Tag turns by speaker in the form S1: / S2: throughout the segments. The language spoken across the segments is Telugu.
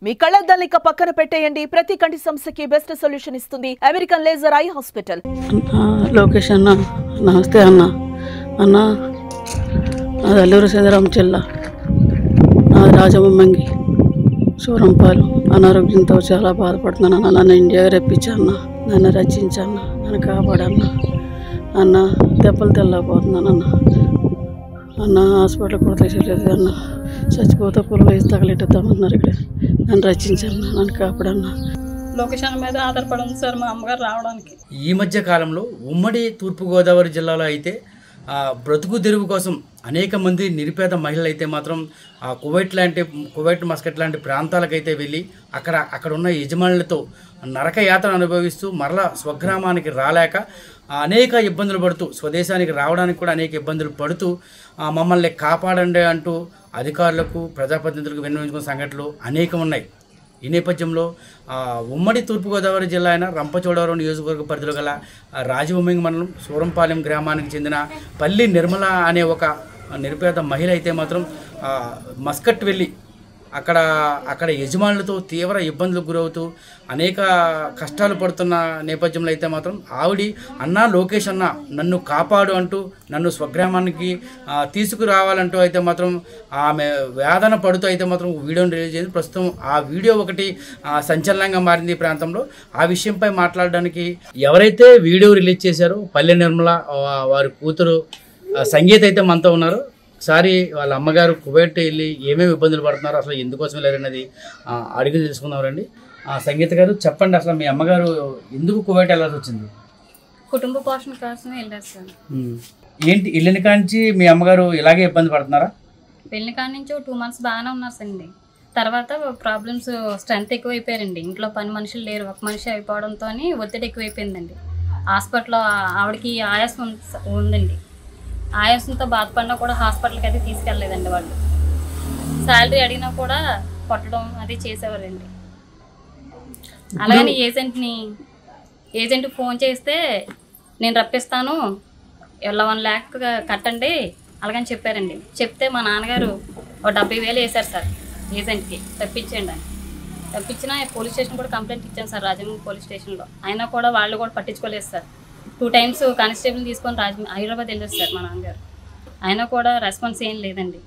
S1: మీ కళ్ళద్దాలు ఇక పక్కన పెట్టేయండి. ప్రతి కంటి సమస్యకి బెస్ట్ సొల్యూషన్ ఇస్తుంది American laser eye hospital.
S2: Lokesh అన్న, నమస్తే అన్న. అన్న నాది అల్లూరు సీతారాం జిల్లా, నాది రాజమమ్మంగి సూరంపాలు. అనారోగ్యంతో చాలా బాధపడుతున్నాను అన్న. నన్ను ఇండియా రప్పించన్న, నన్ను రచించన్న, నన్ను కాపాడన్న. అన్న దెబ్బలు తెల్లకపోతున్నాను అన్న హాస్పిటల్ కూడా తెచ్చలేదు అన్న. చచ్చిపోతే పుల్ల వేసి తగలెట్టేద్దామన్నారు. ఇక్కడ నన్ను రచించన్న, నన్ను కాపాడన్న.
S3: లొకేషన్ మీద ఆధారపడి ఉంది సార్ మా అమ్మగారు రావడానికి.
S4: ఈ మధ్య కాలంలో ఉమ్మడి తూర్పుగోదావరి జిల్లాలో అయితే బ్రతుకు తెరువు కోసం అనేక మంది నిరుపేద మహిళలు అయితే మాత్రం కువైట్ మస్కట్ లాంటి ప్రాంతాలకైతే వెళ్ళి అక్కడ ఉన్న యజమానులతో నరక యాతన అనుభవిస్తూ మరలా స్వగ్రామానికి రాలేక అనేక ఇబ్బందులు పడుతూ స్వదేశానికి రావడానికి కూడా అనేక ఇబ్బందులు పడుతూ మమ్మల్ని కాపాడండి అంటూ అధికారులకు ప్రజాప్రతినిధులకు విన్నవించుకున్న సంఘటనలు అనేకం ఉన్నాయి. ఈ నేపథ్యంలో ఉమ్మడి తూర్పుగోదావరి జిల్లా అయిన రంపచోడవరం నియోజకవర్గ పరిధిలో గల రాజవొమ్మింగి మండలం సూరంపాలెం గ్రామానికి చెందిన పల్లి నిర్మల అనే ఒక నిరుపేద మహిళ అయితే మాత్రం మస్కట్ వెళ్ళి అక్కడ యజమానులతో తీవ్ర ఇబ్బందులకు గురవుతూ అనేక కష్టాలు పడుతున్న నేపథ్యంలో అయితే మాత్రం ఆవిడ అన్నా లోకేష్ అన్న నన్ను కాపాడు అంటూ నన్ను స్వగ్రామానికి తీసుకురావాలంటూ అయితే మాత్రం ఆమె వేదన పడుతూ అయితే మాత్రం వీడియోని రిలీజ్ చేసింది. ప్రస్తుతం ఆ వీడియో ఒకటి సంచలనంగా మారింది ఈ ప్రాంతంలో. ఆ విషయంపై మాట్లాడడానికి ఎవరైతే వీడియో రిలీజ్ చేశారో పల్లె నిర్మల వారి కూతురు సంగీత అయితే మనతో ఉన్నారు. ఒకసారి వాళ్ళ అమ్మగారు కువైట్ వెళ్ళి ఏమేమి ఇబ్బందులు పడుతున్నారు, అసలు ఎందుకోసం వెళ్ళారనేది అడిగి తెలుసుకుందామండి. సంగీత గారు చెప్పండి, అసలు మీ అమ్మగారు ఎందుకు కువైట్ వెళ్ళాల్సి వచ్చింది?
S3: కుటుంబ పోషణ కోసం వెళ్ళారు సార్.
S4: ఏంటి వెళ్ళిన కాంచి మీ అమ్మగారు ఇలాగే ఇబ్బంది పడుతున్నారా?
S3: వెళ్ళిన కాడి నుంచి 2 months బాగానే ఉన్నారు సండి. తర్వాత ప్రాబ్లమ్స్ స్ట్రెంత్ ఎక్కువైపోయారండి. ఇంట్లో పని మనుషులు లేరు, ఒక మనిషి అయిపోవడంతో ఒత్తిడి ఎక్కువైపోయిందండి. హాస్పిటల్లో ఆవిడకి ఆయాసం ఉందండి. ఆయాసంతో బాధపడినా కూడా హాస్పిటల్కి అయితే తీసుకెళ్ళలేదండి. వాళ్ళు శాలరీ అడిగినా కూడా కొట్టడం అది చేసేవారండి. అలాగని ఏజెంట్ ఫోన్ చేస్తే నేను రప్పిస్తాను, 1 lakh కట్టండి అలాగని చెప్పారండి. చెప్తే మా నాన్నగారు 70,000 వేశారు సార్ ఏజెంట్కి, తప్పించండి అని. తప్పించినా పోలీస్ స్టేషన్ కూడా కంప్లైంట్ ఇచ్చాను సార్, రాజమండ్రి పోలీస్ స్టేషన్లో. అయినా కూడా వాళ్ళు కూడా పట్టించుకోలేదు సార్. 2 times కానిస్టేబుల్ తీసుకొని హైదరాబాద్ వెళ్ళారు సార్ మా నాన్నగారు. అయినా కూడా రెస్పాన్స్ ఏం లేదండి.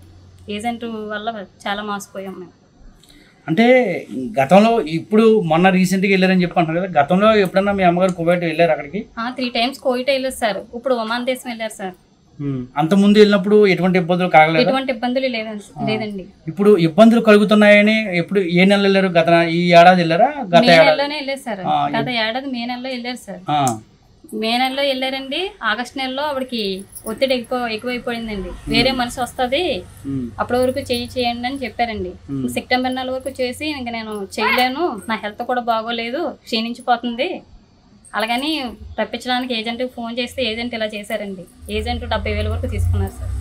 S3: ఏజెంట్ వల్ల చాలా మోసపోయాం మేము.
S4: అంటే గతంలో ఇప్పుడు మొన్న రీసెంట్గా వెళ్ళారని చెప్పి అంటారు కదా, గతంలో ఎప్పుడన్నా మీ అమ్మగారు కువైట్ వెళ్ళారు అక్కడికి?
S3: 3 times కోవిట్ వెళ్ళారు సార్. ఇప్పుడు ఒమాన్ దేశం వెళ్ళారు సార్.
S4: అంతకుముందు వెళ్ళినప్పుడు ఎటువంటి ఇబ్బందులు కాగలేదు?
S3: ఎటువంటి ఇబ్బందులు లేదండి.
S4: ఇప్పుడు ఇబ్బందులు కలుగుతున్నాయని ఎప్పుడు ఏ నెల వెళ్ళారు? ఈ ఏడాది వెళ్ళారా?
S3: మే నెలలోనే వెళ్ళారు సార్. గత ఏడాది మే నెలలో వెళ్ళారు సార్. మే నెలలో వెళ్ళారండి. ఆగస్ట్ నెలలో ఆవిడకి ఒత్తిడి ఎక్కువైపోయిందండి. వేరే మనిషి వస్తుంది అప్పటి వరకు చేయండి అని చెప్పారండి. సెప్టెంబర్ నెల వరకు చేసి ఇంక నేను చేయలేను, నా హెల్త్ కూడా బాగోలేదు, క్షీణించిపోతుంది, అలాగని రప్పించడానికి ఏజెంట్కి ఫోన్ చేస్తే ఏజెంట్ ఇలా చేశారండి. ఏజెంట్ 70,000 వరకు తీసుకున్నారు సార్.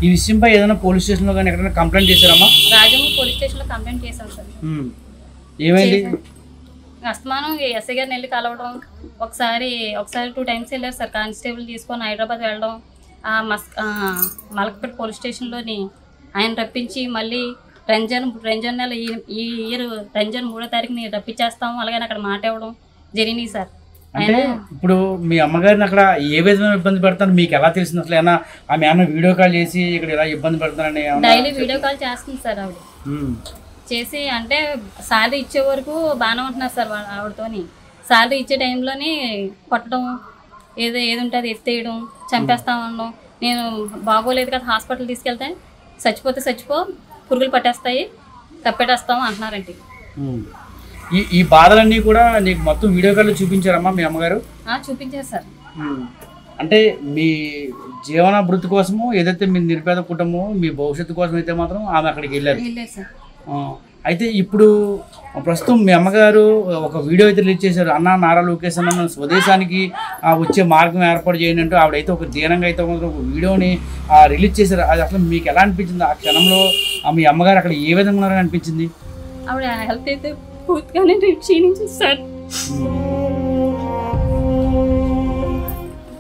S4: ఈ విషయంపై ఏదైనా పోలీస్ స్టేషన్లో కానీ ఎక్కడైనా కంప్లైంట్ చేశారమ్మా?
S3: రాజమండ్రి పోలీస్ స్టేషన్లో కంప్లైంట్ చేశాం సార్.
S4: ఏమైంది?
S3: అస్తమానం ఎస్ఐ గారిని వెళ్ళి కలవడం, ఒకసారి 2 times వెళ్ళారు సార్. కానిస్టేబుల్ తీసుకొని హైదరాబాద్ వెళ్ళడం, మలక్పేట పోలీస్ స్టేషన్లోని ఆయన రప్పించి మళ్ళీ రంజాన్ నెల ఈ ఇయర్ రంజాన్ 3వ తారీఖుని రప్పించేస్తాము అలాగని అక్కడ మాట ఇవ్వడం జరిగినాయి సార్.
S4: అంటే ఇప్పుడు మీ అమ్మగారిని అక్కడ ఏ విధమైన ఇబ్బంది పెడతాను మీకు ఎలా తెలిసింది? అసలు ఏమన్నా ఆమె ఏమన్నా వీడియో కాల్ చేసి ఇక్కడ ఇలా ఇబ్బంది పెడతానని?
S3: డైలీ వీడియో కాల్ చేస్తుంది సార్ ఆవిడ. చేసి అంటే శాలరీ ఇచ్చే వరకు బాగానే ఉంటున్నారు సార్ ఆవిడతోని. శాలరీ ఇచ్చే టైంలోని కొట్టడం, ఏది ఉంటే అది ఎత్తేయడం, చంపేస్తా ఉండడం. నేను బాగోలేదు కదా హాస్పిటల్ తీసుకెళ్తే చచ్చిపోతే చచ్చిపో, పురుగులు పట్టేస్తాయి, కప్పెట్టేస్తాము అంటున్నారండి.
S4: ఈ బాధలన్నీ కూడా నీకు మొత్తం వీడియో కాల్లో చూపించారమ్మా మీ అమ్మగారు?
S3: చూపించారు సార్.
S4: అంటే మీ జీవనాభివృద్ధి కోసము ఏదైతే మీ నిరుపేద కుటుంబం మీ భవిష్యత్తు కోసం అయితే మాత్రం ఆమె అక్కడికి వెళ్ళారు
S3: సార్.
S4: అయితే ఇప్పుడు ప్రస్తుతం మీ అమ్మగారు ఒక వీడియో అయితే రిలీజ్ చేశారు. అన్న నారా లోకేష్ అన్న స్వదేశానికి వచ్చే మార్గం ఏర్పాటు చేయండి అంటూ ఆవిడైతే ఒక దీనంగా అయితే ఒక వీడియోని రిలీజ్ చేశారు. అది అసలు మీకు ఎలా అనిపించింది? ఆ క్షణంలో మీ అమ్మగారు అక్కడ ఏ విధంగా ఉన్నారని అనిపించింది?
S3: ఆవిడ హెల్త్ అయితే పూర్తిగానే క్షీణించింది సార్.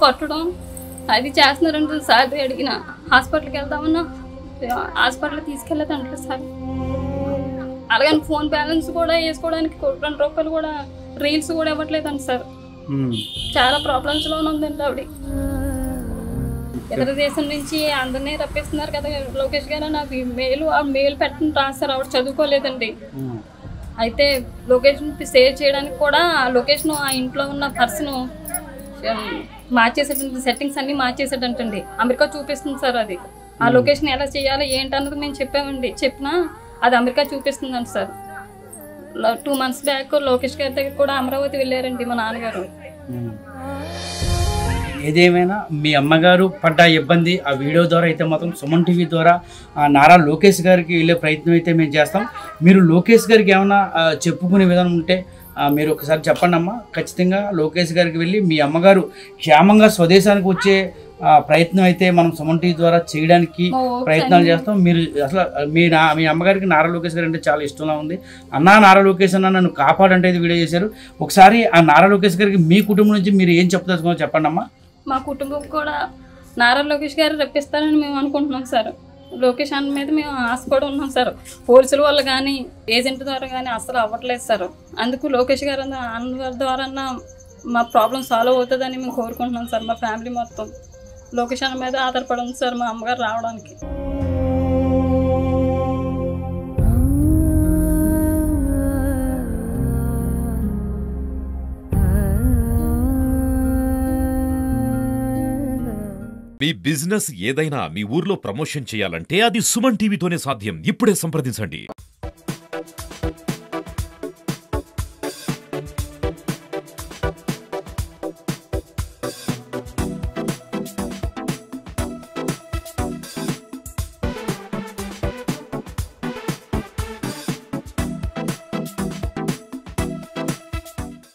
S3: కొట్టడం అది చేస్తున్నారంటే సార్ అడిగిన హాస్పిటల్కి వెళ్దామన్నా హాస్పిటల్ తీసుకెళ్ళదంటారు సార్. అలాగని ఫోన్ బ్యాలెన్స్ కూడా వేసుకోవడానికి ₹2 కూడా రీల్స్ కూడా ఇవ్వట్లేదండి సార్. చాలా ప్రాబ్లమ్స్లోనే ఉందండి ఆవిడ. ఇతర దేశం నుంచి అందరినీ రప్పిస్తున్నారు కదా లోకేష్ గారు. నాకు ఆ మెయిల్ పెట్టని రాస్తారు. ఆవిడ చదువుకోలేదండి. అయితే లొకేషన్ షేర్ చేయడానికి కూడా ఆ లొకేషన్ ఆ ఇంట్లో ఉన్న పర్సన్ మార్చేసేటండి. సెట్టింగ్స్ అన్నీ మార్చేసేటంటండి. అమెరికా చూపిస్తుంది సార్ అది. ఆ లొకేషన్ ఎలా చేయాలి ఏంటన్నది మేము చెప్పామండి. చెప్పినా అది అమెరికా చూపిస్తుందండి సార్. 2 months బ్యాక్ లోకేష్ గారి దగ్గర కూడా అమరావతి వెళ్ళారండి మా నాన్నగారు.
S4: ఏదేమైనా మీ అమ్మగారు పడ్డ ఇబ్బంది ఆ వీడియో ద్వారా అయితే మాత్రం సుమన్ టీవీ ద్వారా నారా లోకేష్ గారికి వెళ్ళే ప్రయత్నం అయితే మేము చేస్తాం. మీరు లోకేష్ గారికి ఏమైనా చెప్పుకునే విధానం ఉంటే మీరు ఒకసారి చెప్పండి అమ్మా. ఖచ్చితంగా లోకేష్ గారికి వెళ్ళి మీ అమ్మగారు క్షేమంగా స్వదేశానికి వచ్చే ప్రయత్నం అయితే మనం సుమన్ టీవీ ద్వారా చేయడానికి ప్రయత్నాలు చేస్తాం. మీరు అసలు మీ అమ్మగారికి నారా లోకేష్ గారు అంటే చాలా ఇష్టంగా ఉంది. నారా లోకేష్ అన్న నన్ను కాపాడంటే ఇది వీడియో చేశారు. ఒకసారి ఆ నారా లోకేష్ గారికి మీ కుటుంబం నుంచి మీరు ఏం చెప్తారు చెప్పండి అమ్మా.
S3: మా కుటుంబం కూడా నారా లోకేష్ గారు రప్పిస్తారని మేము అనుకుంటున్నాం సార్. లోకేష్ అన్న మీద మేము ఆశ కూడా ఉన్నాం సార్. పోలీసుల వల్ల కానీ ఏజెంట్ ద్వారా కానీ అసలు అవ్వట్లేదు సార్. అందుకు లోకేష్ గారు అన్న ద్వారా మా ప్రాబ్లం సాల్వ్ అవుతుందని మేము కోరుకుంటున్నాం సార్. మా ఫ్యామిలీ మొత్తం లోకేష్ అన్న మీద ఆధారపడి ఉంది సార్ మా అమ్మగారు రావడానికి.
S5: మీ బిజినెస్ ఏదైనా మీ ఊర్లో ప్రమోషన్ చేయాలంటే అది సుమన్ టీవీతోనే సాధ్యం. ఇప్పుడే సంప్రదించండి.